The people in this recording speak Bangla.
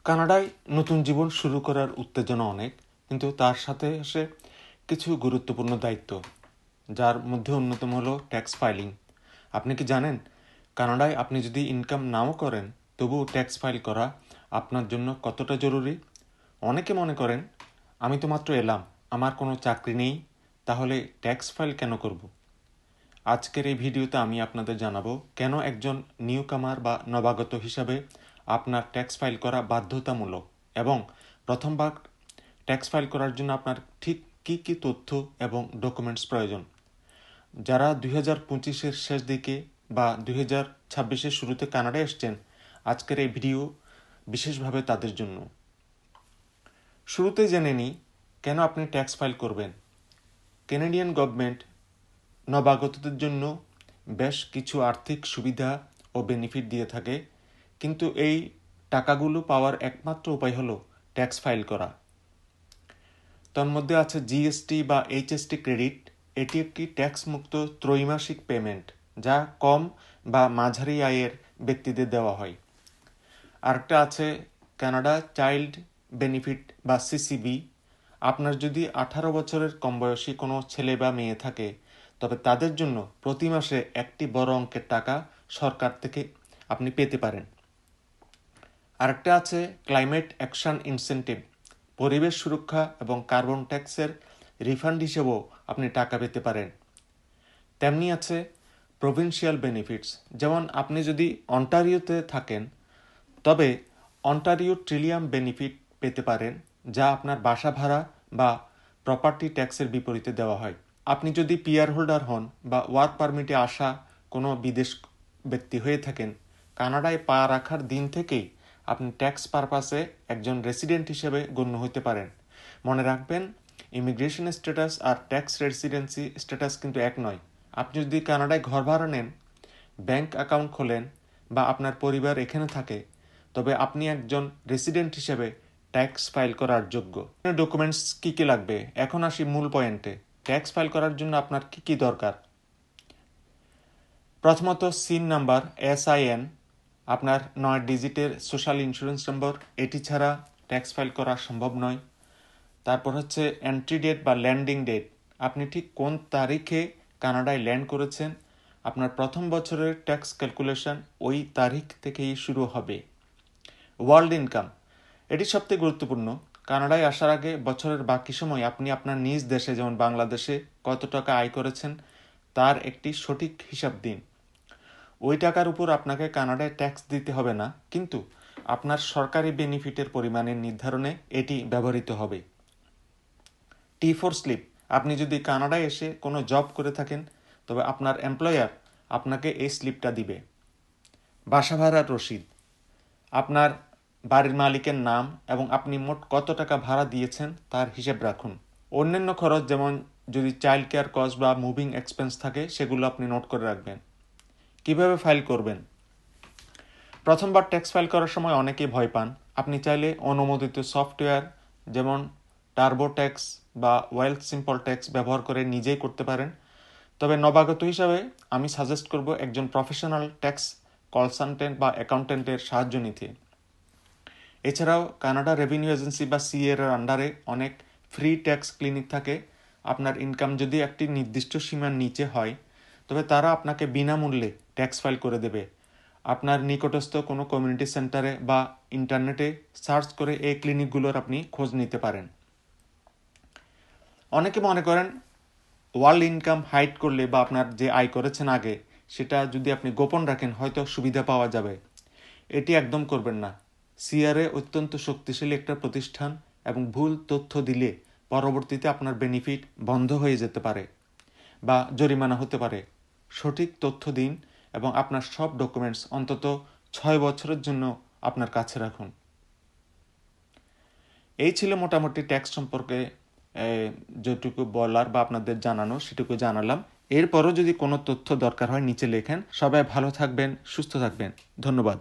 কানাডায় নতুন জীবন শুরু করার উত্তেজনা অনেক, কিন্তু তার সাথে আসে কিছু গুরুত্বপূর্ণ দায়িত্ব, যার মধ্যে অন্যতম হলো ট্যাক্স ফাইলিং। আপনি কি জানেন, কানাডায় আপনি যদি ইনকাম নাও করেন তবুও ট্যাক্স ফাইল করা আপনার জন্য কতটা জরুরি? অনেকে মনে করেন, আমি তো মাত্র এলাম, আমার কোনো চাকরি নেই, তাহলে ট্যাক্স ফাইল কেন করব? আজকের এই ভিডিওতে আমি আপনাদের জানাবো কেন একজন নিউ কামার বা নবাগত হিসাবে আপনার ট্যাক্স ফাইল করা বাধ্যতামূলক, এবং প্রথমবার ট্যাক্স ফাইল করার জন্য আপনার ঠিক কী কী তথ্য এবং ডকুমেন্টস প্রয়োজন। যারা 2025-এর শেষ দিকে বা 2026-এর শুরুতে কানাডায় এসছেন, আজকের এই ভিডিও বিশেষভাবে তাদের জন্য। শুরুতে জেনে নিই কেন আপনি ট্যাক্স ফাইল করবেন। কানাডিয়ান গভর্নমেন্ট নবাগতদের জন্য বেশ কিছু আর্থিক সুবিধা ও বেনিফিট দিয়ে থাকে, কিন্তু এই টাকাগুলো পাওয়ার একমাত্র উপায় হলো ট্যাক্স ফাইল করা। তন্মধ্যে আছে জিএসটি বা এইচএসটি ক্রেডিট। এটি একটি ট্যাক্স মুক্ত ত্রৈমাসিক পেমেন্ট, যা কম বা মাঝারি আয়ের ব্যক্তিদের দেওয়া হয়। আরেকটা আছে কানাডা চাইল্ড বেনিফিট বা সিসিবি। আপনার যদি 18 বছরের কম বয়সী কোনো ছেলে বা মেয়ে থাকে, তবে তাদের জন্য প্রতি মাসে একটি বড় অঙ্কের টাকা সরকার থেকে আপনি পেতে পারেন। আরেকটা আছে ক্লাইমেট অ্যাকশন ইনসেন্টিভ। পরিবেশ সুরক্ষা এবং কার্বন ট্যাক্সের রিফান্ড হিসেবেও আপনি টাকা পেতে পারেন। তেমনি আছে প্রভিন্সিয়াল বেনিফিটস, যেমন আপনি যদি অন্টারিওতে থাকেন তবে অন্টারিও ট্রিলিয়াম বেনিফিট পেতে পারেন, যা আপনার বাসা ভাড়া বা প্রপার্টি ট্যাক্সের বিপরীতে দেওয়া হয়। আপনি যদি পিআর হোল্ডার হন বা ওয়ার্ক পারমিটে আসা কোনো বিদেশ ব্যক্তি হয়ে থাকেন, কানাডায় পা রাখার দিন থেকেই আপনি ট্যাক্স পারপাসে একজন রেসিডেন্ট হিসেবে গণ্য হতে পারেন। মনে রাখবেন, ইমিগ্রেশন স্ট্যাটাস আর ট্যাক্স রেসিডেন্সি স্ট্যাটাস কিন্তু এক নয়। আপনি যদি কানাডায় ঘর ভাড়া নেন, ব্যাংক অ্যাকাউন্ট খোলেন বা আপনার পরিবার এখানে থাকে, তবে আপনি একজন রেসিডেন্ট হিসেবে ট্যাক্স ফাইল করার যোগ্য। ডকুমেন্টস কী কী লাগবে? এখন আসি মূল পয়েন্টে। ট্যাক্স ফাইল করার জন্য আপনার কী কী দরকার? প্রথমত সিন নাম্বার, SIN, আপনার 9 ডিজিটের সোশ্যাল ইন্স্যুরেন্স নম্বর। এটি ছাড়া ট্যাক্স ফাইল করা সম্ভব নয়। তারপর হচ্ছে এন্ট্রি ডেট বা ল্যান্ডিং ডেট। আপনি ঠিক কোন তারিখে কানাডায় ল্যান্ড করেছেন, আপনার প্রথম বছরের ট্যাক্স ক্যালকুলেশন ওই তারিখ থেকেই শুরু হবে। ওয়ার্ল্ড ইনকাম, এটি সবথেকে গুরুত্বপূর্ণ। কানাডায় আসার আগে বছরের বাকি সময় আপনি আপনার নিজ দেশে, যেমন বাংলাদেশে, কত টাকা আয় করেছেন তার একটি সঠিক হিসাব দিন। ওই টাকার উপর আপনাকে কানাডায় ট্যাক্স দিতে হবে না, কিন্তু আপনার সরকারি বেনিফিটের পরিমাণের নির্ধারণে এটি ব্যবহৃত হবে। T4 স্লিপ, আপনি যদি কানাডায় এসে কোনো জব করে থাকেন, তবে আপনার এমপ্লয়ার আপনাকে এই স্লিপটা দিবে। বাসা ভাড়ার রসিদ, আপনার বাড়ির মালিকের নাম এবং আপনি মোট কত টাকা ভাড়া দিয়েছেন তার হিসেব রাখুন। অন্যান্য খরচ, যেমন যদি চাইল্ড কেয়ার কস্ট বা মুভিং এক্সপেন্স থাকে, সেগুলো আপনি নোট করে রাখবেন। কিভাবে ফাইল করবেন? প্রথমবার ট্যাক্স ফাইল করার সময় অনেকেই ভয় পান। আপনি চাইলে অনুমোদিত সফটওয়্যার যেমন টার্বোট্যাক্স বা ওয়েলথ সিম্পল ট্যাক্স ব্যবহার করে নিজেই করতে পারেন। তবে নবাগত হিসাবে আমি সাজেস্ট করব একজন প্রফেশনাল ট্যাক্স কনসালটেন্ট বা অ্যাকাউন্টেন্টের সাহায্য নিতে। এছাড়াও কানাডা রেভিনিউ এজেন্সি বা CA-এর আন্ডারে অনেক ফ্রি ট্যাক্স ক্লিনিক থাকে। আপনার ইনকাম যদি একটি নির্দিষ্ট সীমার নিচে হয়, তবে তারা আপনাকে বিনামূল্যে ট্যাক্স ফাইল করে দেবে। আপনার নিকটস্থ কোনো কমিউনিটি সেন্টারে বা ইন্টারনেটে সার্চ করে এই ক্লিনিকগুলোর আপনি খোঁজ নিতে পারেন। অনেকে মনে করেন ওয়ার্ল্ড ইনকাম হাইড করলে বা আপনার যে আয় করেছেন আগে, সেটা যদি আপনি গোপন রাখেন হয়তো সুবিধা পাওয়া যাবে। এটি একদম করবেন না। CRA অত্যন্ত শক্তিশালী একটা প্রতিষ্ঠান, এবং ভুল তথ্য দিলে পরবর্তীতে আপনার বেনিফিট বন্ধ হয়ে যেতে পারে বা জরিমানা হতে পারে। সঠিক তথ্য দিন এবং আপনার সব ডকুমেন্টস অন্তত 6 বছরের জন্য আপনার কাছে রাখুন। এই ছিল মোটামুটি ট্যাক্স সম্পর্কে যেটুকু বলার বা আপনাদের জানানো, সেটুকু জানালাম। এরপরও যদি কোনো তথ্য দরকার হয় নিচে লেখেন। সবাই ভালো থাকবেন, সুস্থ থাকবেন। ধন্যবাদ।